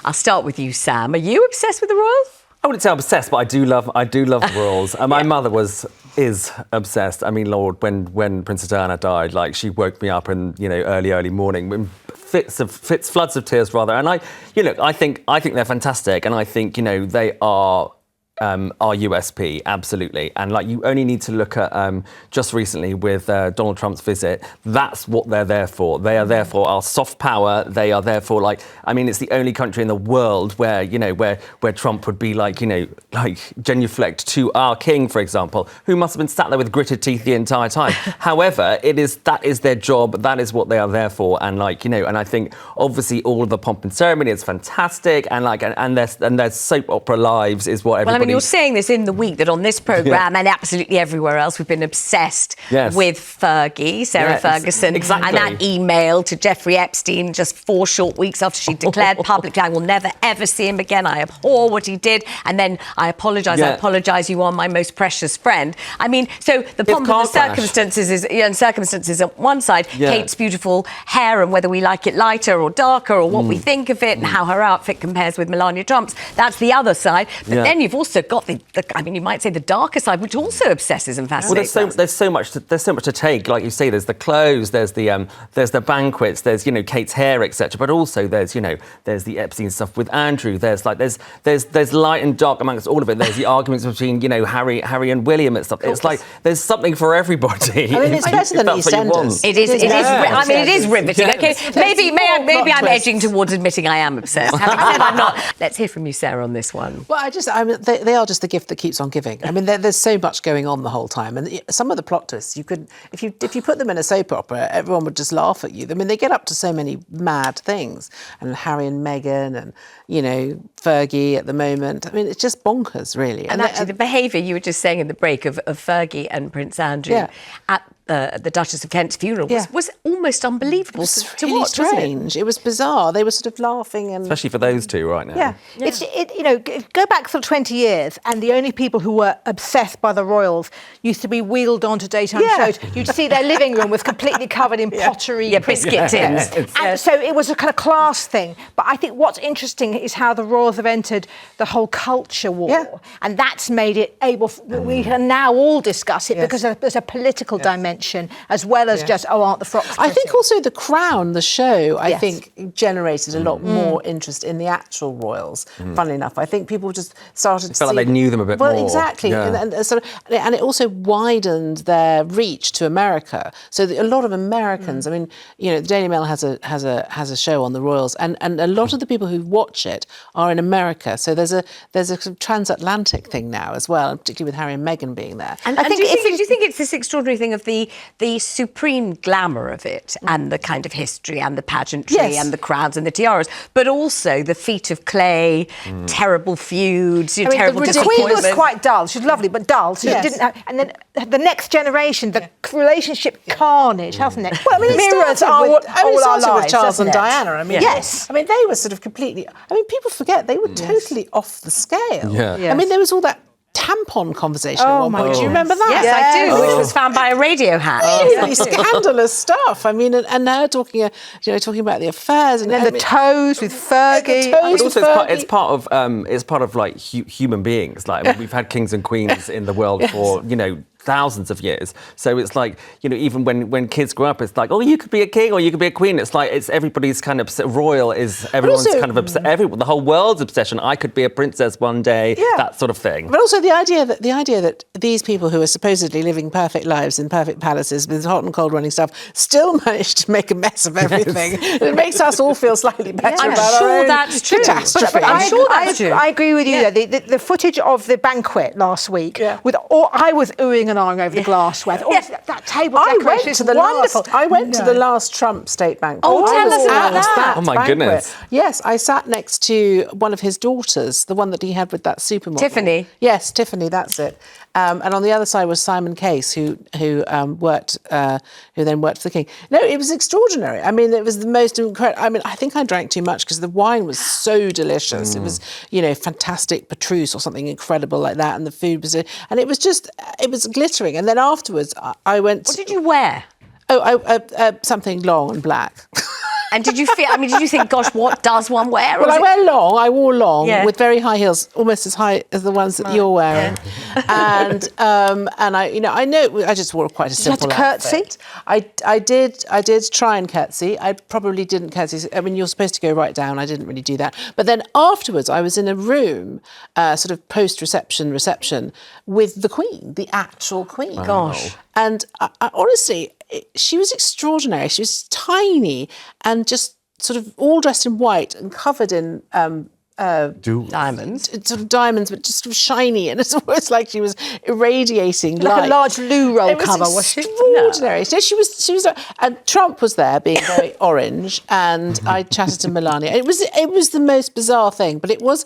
I'll start with you, Sam. Are you obsessed with the royals? I wouldn't say I'm obsessed, but I do love the royals. My mother is obsessed. I mean, Lord, when Princess Diana died, like she woke me up in early morning, in floods of tears rather. And I think they're fantastic, and I think they are. Our USP, absolutely. And like you only need to look at just recently with Donald Trump's visit, that's what they're there for. They are there for our soft power. They are there for it's the only country in the world where, where Trump would be like genuflect to our king, for example, who must have been sat there with gritted teeth the entire time. However, that is their job. That is what they are there for. And and I think obviously all of the pomp and ceremony is fantastic. And their soap opera lives is what everybody... You're saying this in the week that on this programme and absolutely everywhere else we've been obsessed with Fergie, Sarah Ferguson, exactly. And that email to Jeffrey Epstein just 4 short weeks after she declared publicly, I will never ever see him again. I abhor what he did. And then I apologise, you are my most precious friend. I mean, so the pomp and the circumstances on one side, Kate's beautiful hair and whether we like it lighter or darker or what we think of it and how her outfit compares with Melania Trump's, that's the other side. But then you've also got you might say the darker side, which also obsesses and fascinates us. There's so much to take. Like you say, there's the clothes, there's the banquets, there's Kate's hair, etc. But also there's the Epstein stuff with Andrew. There's light and dark amongst all of it. There's the arguments between Harry and William and stuff. It's like there's something for everybody. I mean, it's better than EastEnders. It is riveting. Okay, maybe I'm edging towards admitting I am obsessed. Having said I'm not. Let's hear from you, Sarah, on this one. Well, they are just the gift that keeps on giving. I mean, there's so much going on the whole time, and some of the plot twists if you put them in a soap opera, everyone would just laugh at you. I mean, they get up to so many mad things, and Harry and Meghan, and Fergie at the moment. I mean, it's just bonkers, really. And actually, the behaviour you were just saying in the break of Fergie and Prince Andrew at the Duchess of Kent's funeral was almost unbelievable to watch. Strange. It was bizarre. They were sort of laughing, and especially for those two right now. Yeah. Go back for 20 years, and the only people who were obsessed by the royals used to be wheeled onto daytime shows. You'd see their living room was completely covered in pottery, biscuit tins. And so it was a kind of class thing. But I think what's interesting is how the royals have entered the whole culture war, and that's made it able. We can now all discuss it because there's a political dimension as well as just aren't the frocks pretty? I think also The Crown, the show, I think generated a lot more interest in the actual royals. Funnily enough, I think people just started to felt like they knew them a bit more. Well, exactly, and it also widened their reach to America. So a lot of Americans, I mean, the Daily Mail has a show on the royals, and a lot of the people who watch it are in America. So there's a sort of transatlantic thing now as well, and particularly with Harry and Meghan being there. And do you think it's this extraordinary thing of the supreme glamour of it and the kind of history and the pageantry and the crowds and the tiaras, but also the feat of clay, terrible feuds, terrible disappointments. The Queen was quite dull. She was lovely, but dull. So she didn't have, and then the next generation, the relationship carnage, hasn't it? Well, I mean, mirrors all our lives, with Charles and Diana. I mean, yes. I mean, they were sort of completely. I mean, people forget they were totally off the scale. Yeah. I mean, there was all that tampon conversation at one point. Do you remember that? Yes, I do, which was found by a radio hack. Really scandalous stuff. I mean, and now talking about the affairs and then the toes with Fergie. But also, it's part of like human beings. Like we've had kings and queens in the world for thousands of years. So it's like, even when kids grow up, it's like, oh, you could be a king or you could be a queen. It's like, it's everybody's kind of royal is everyone's kind of obsessed. The whole world's obsession. I could be a princess one day, that sort of thing. But also the idea that these people who are supposedly living perfect lives in perfect palaces with hot and cold running stuff still managed to make a mess of everything. It makes us all feel slightly better about our own catastrophe. I'm sure that's true. I agree with you there. The footage of the banquet last week, I was oohing and ahhing over the glassware. That table decoration is wonderful. I went to the last Trump state banquet. Oh, tell us about that. Oh, my goodness. Yes, I sat next to one of his daughters, the one that he had with that supermodel. Tiffany. Yes, Tiffany, that's it. And on the other side was Simon Case, who then worked for the king. No, it was extraordinary. I mean, it was the most incredible. I mean, I think I drank too much because the wine was so delicious. It was, fantastic Petrus or something incredible like that, and the food was, and it was glittering. And then afterwards, I went. What did you wear? Oh, something long and black. And did you feel? I mean, did you think, gosh, what does one wear? Well, I wore long Yeah. with very high heels, almost as high as the ones that you're wearing. And I just wore quite a simple curtsy? outfit. I did try and curtsy. I probably didn't curtsy. I mean, you're supposed to go right down. I didn't really do that. But then afterwards, I was in a room, sort of post-reception with the Queen, the actual Queen. Gosh. And I honestly, she was extraordinary. She was tiny and just sort of all dressed in white and covered in diamonds. sort of diamonds, but just sort of shiny. And it's almost like she was irradiating Like light. a large loo roll cover, was she? Extraordinary. So she was, and Trump was there, being very orange. And I chatted to Melania. It was the most bizarre thing, but it was.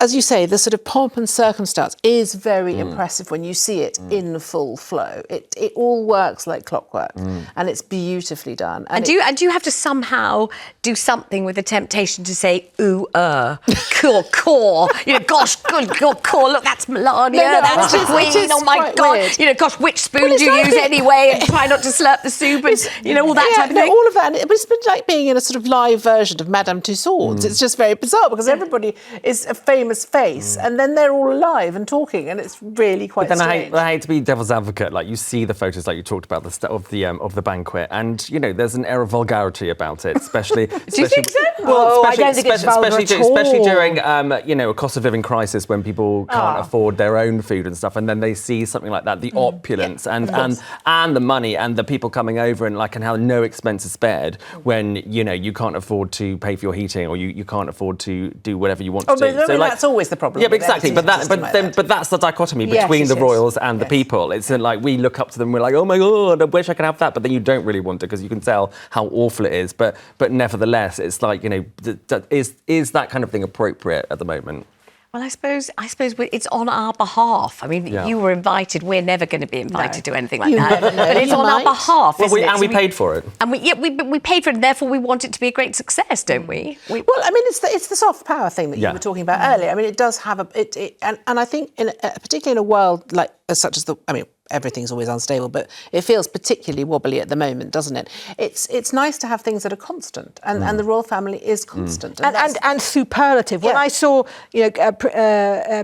As you say, the sort of pomp and circumstance is very impressive when you see it in full flow. It all works like clockwork, and it's beautifully done. And do you have to somehow do something with the temptation to say core? Gosh, good core. Look, that's Melania. That's the Queen. Oh my God! Weird. Gosh, which spoon do you use anyway? And try not to slurp the soup, and all that type of thing. All of that. But it's been like being in a sort of live version of Madame Tussauds. It's just very bizarre because everybody is a famous face, and then they're all alive and talking, and it's really quite strange. I hate to be devil's advocate. Like, you see the photos, like you talked about, of the banquet, and there's an air of vulgarity about it, especially. Do you think so? Well, I don't think it's vulgar at all. Especially during a cost of living crisis when people can't afford their own food and stuff, and then they see something like that, the opulence and the money and the people coming over and how no expense is spared when you can't afford to pay for your heating or you can't afford to do whatever you want to do. So that's always the problem. Yeah, but exactly. But that's the dichotomy between the royals and the people. It's like we look up to them. We're like, oh my God, I wish I could have that. But then you don't really want to because you can tell how awful it is. But nevertheless, it's like is that kind of thing appropriate at the moment? Well, I suppose it's on our behalf. I mean, you were invited. We're never going to be invited to anything like that. But it's on our behalf, isn't it? We paid for it. And we paid for it, and therefore we want it to be a great success, don't we? Well, I mean, it's the soft power thing that you were talking about earlier. I mean, it does have and I think particularly in a world like such as everything's always unstable, but it feels particularly wobbly at the moment, doesn't it? It's nice to have things that are constant, and the royal family is constant. And superlative. When I saw,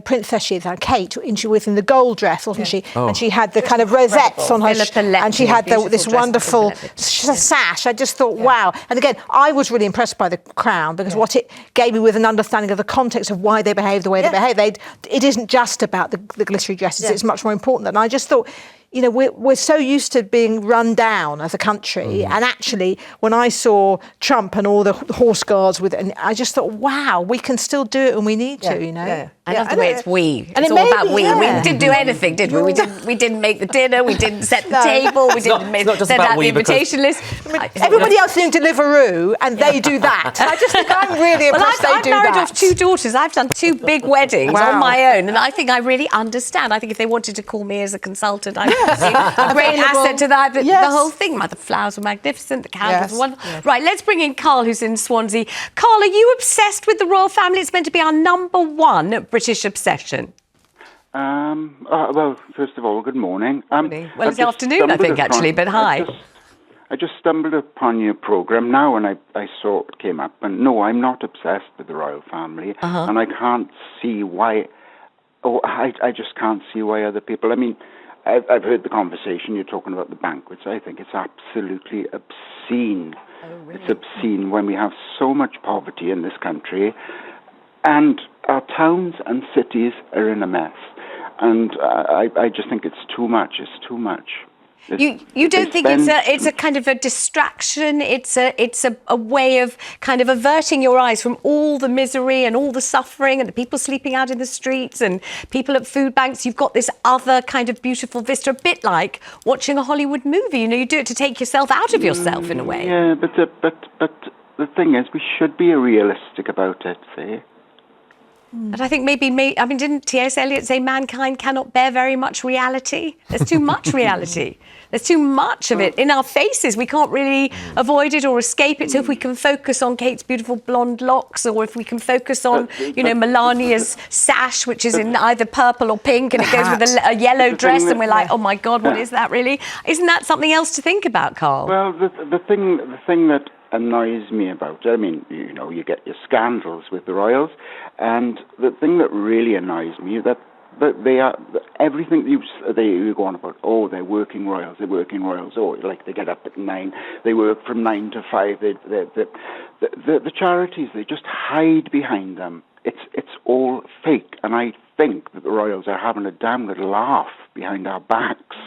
Princess Kate, and she was in the gold dress, wasn't she? Oh. And she had the kind of rosettes on her, and she had this wonderful sash. I just thought, wow. And again, I was really impressed by the crown because what it gave me with an understanding of the context of why they behave the way they behave. It isn't just about the glittery dresses. It's much more important. And I just thought, we're so used to being run down as a country, and actually, when I saw Trump and all the horse guards I just thought, wow, we can still do it, and we need to. I love the way it's we. And it's all about we. We didn't do anything, did we? We didn't make the dinner. We didn't set the table. We didn't send out the invitation list. Everybody else doing Deliveroo, and they do that. I just think I'm really impressed they do that. I've married off 2 daughters. I've done 2 big weddings on my own, and I think I really understand. I think if they wanted to call me as a consultant, I would be a great asset to that. The whole thing. The flowers were magnificent. The candles were wonderful. Yes. Right, let's bring in Carl, who's in Swansea. Carl, are you obsessed with the royal family? It's meant to be our #1 British obsession. Well, first of all, good morning. Well, it's afternoon, I think, actually, but hi. I just stumbled upon your programme now, and I saw it came up. And no, I'm not obsessed with the royal family, and I can't see why. I just can't see why other people. I mean, I've heard the conversation. You're talking about the banquets. I think it's absolutely obscene. Oh, really? It's obscene when we have so much poverty in this country, and our towns and cities are in a mess. And I just think it's too much. It's too much. You don't think it's a kind of a distraction? It's a way of kind of averting your eyes from all the misery and all the suffering and the people sleeping out in the streets and people at food banks. You've got this other kind of beautiful vista, a bit like watching a Hollywood movie. You do it to take yourself out of yourself in a way. Yeah, but the thing is, we should be realistic about it. See. But I think didn't T.S. Eliot say mankind cannot bear very much reality? There's too much reality. There's too much of it in our faces. We can't really avoid it or escape it. So if we can focus on Kate's beautiful blonde locks, or if we can focus on, Melania's sash, which is in either purple or pink, and it goes with a yellow dress, and we're like, oh my God, what is that really? Isn't that something else to think about, Carl? Well, the thing that annoys me about it, I mean, you know, you get your scandals with the royals, and the thing that really annoys me is that they are everything you go on about. Oh, they're working royals. Oh, like they get up at 9, they work from 9 to 5. The charities, they just hide behind them. It's all fake, and I think that the royals are having a damn good laugh behind our backs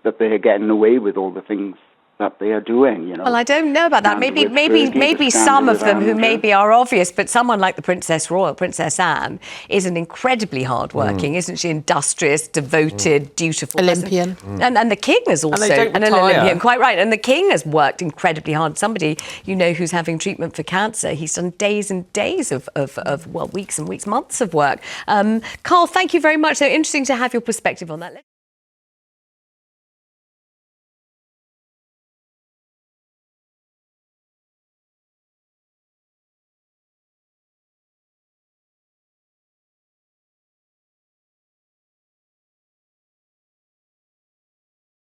that they are getting away with all the things that they are doing, you know. Well, I don't know about that. Maybe some of them who maybe are obvious, but someone like the Princess Royal, Princess Anne, is an incredibly hardworking, isn't she? Industrious, devoted, dutiful Olympian. And the King is also an Olympian, quite right. And the King has worked incredibly hard. Somebody, you know, who's having treatment for cancer, he's done days and days of weeks and weeks, months of work. Carl, thank you very much. So interesting to have your perspective on that.